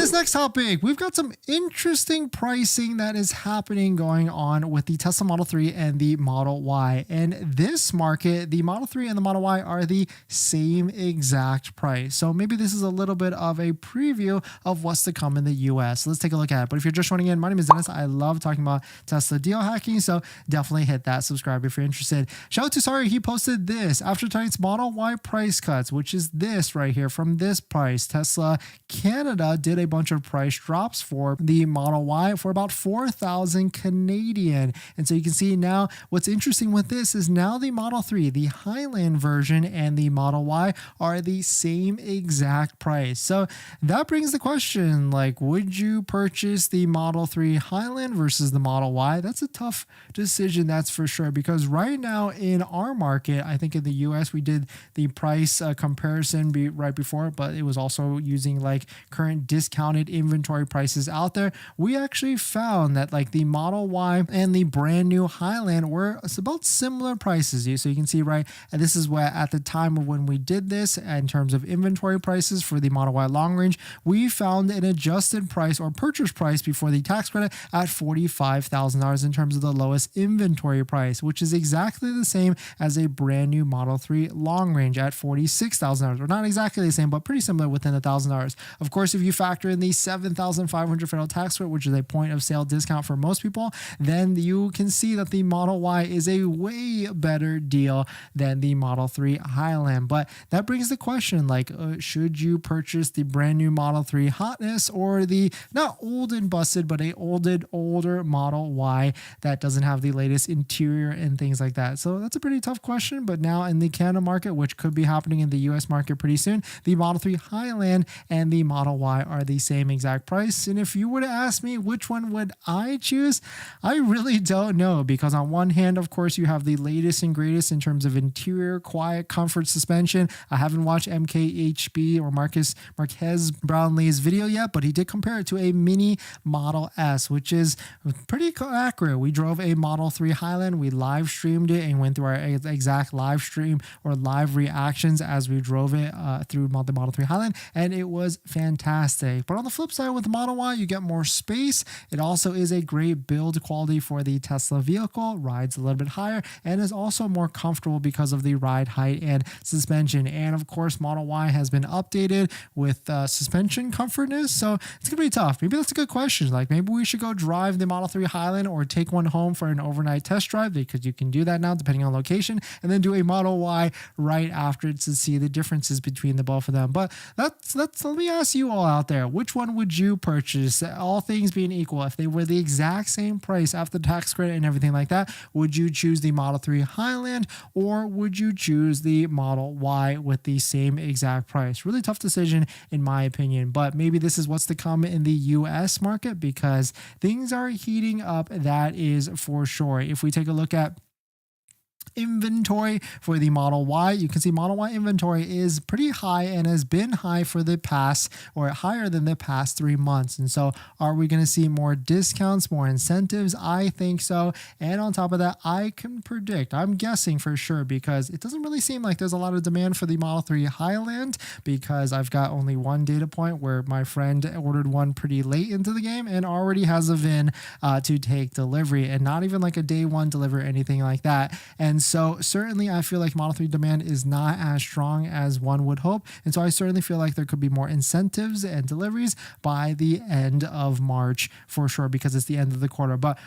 this next topic, we've got some interesting pricing that is happening going on with the Tesla Model 3 and the Model Y. And this market, the Model 3 and the Model Y are the same exact price. So maybe this is a little bit of a preview of what's to come in the US. Let's take a look at it. But if you're just joining in, my name is Dennis. I love talking about Tesla deal hacking. So definitely hit that subscribe if you're interested. Shout out to Sari. He posted this after tonight's Model Y price cuts, which is this right here from this price. Tesla Canada did a bunch of price drops for the Model Y for about 4,000 Canadian. And so you can see now what's interesting with this is now the Model 3, the Highland version, and the Model Y are the same exact price. So that brings the question, like, would you purchase the Model 3 Highland versus the Model Y? That's a tough decision, that's for sure, because right now in our market, I think in the US, we did the price comparison right before, but it was also using like current discounted inventory prices out there. We actually found that like the Model Y and the brand new Highland were about similar prices. So you can see, right, and this is where at the time of when we did this in terms of inventory prices for the Model Y long range, we found an adjusted price or purchase price before the tax credit at $45,000 in terms of the lowest inventory price, which is exactly the same as a brand new Model 3 long range at $46,000, or not exactly the same, but pretty similar within $1,000. Of course, if you factor in the $7,500 federal tax credit, which is a point of sale discount for most people, then you can see that the Model Y is a way better deal than the Model 3 Highland. But that brings the question, like, should you purchase the brand new Model 3 hotness or the not old and busted, but a older Model Y that doesn't have the latest interior and things like that? So that's a pretty tough question. But now in the Canada market, which could be happening in the US market pretty soon, the Model 3 Highland and the Model Y are the same exact price. And if you were to ask me which one would I choose, I really don't know, because on one hand, of course, you have the latest and greatest in terms of interior, quiet, comfort, suspension. I haven't watched MKHB or Marquez Brownlee's video yet, but he did compare it to a mini Model S, which is pretty accurate. We drove a Model 3 Highland, we live streamed it and went through our exact live stream or live reactions as we drove it through the Model 3 Highland, and it was fantastic. But on the flip side, with the Model Y, you get more space. It also is a great build quality for the Tesla vehicle, rides a little bit higher, and is also more comfortable because of the ride height and suspension. And of course, Model Y has been updated with suspension comfortness, so it's gonna be tough. Maybe that's a good question. Like, maybe we should go drive the Model 3 Highland or take one home for an overnight test drive, because you can do that now depending on location, and then do a Model Y right after to see the differences between the both of them. But that's let me ask you all out there, which one would you purchase, all things being equal? If they were the exact same price after tax credit and everything like that, would you choose the Model 3 Highland or would you choose the Model Y with the same exact price? Really tough decision in my opinion, but maybe this is what's to come in the US market, because things are heating up, that is for sure. If we take a look at inventory for the Model Y, you can see Model Y inventory is pretty high and has been high for the past, or higher than the past 3 months. And so are we going to see more discounts, more incentives? I think so. And on top of that, I can predict, I'm guessing for sure, because it doesn't really seem like there's a lot of demand for the Model 3 Highland, because I've got only one data point where my friend ordered one pretty late into the game and already has a VIN to take delivery, and not even like a day one delivery or anything like that. And so certainly I feel like Model 3 demand is not as strong as one would hope. And so I certainly feel like there could be more incentives and deliveries by the end of March for sure, because it's the end of the quarter. But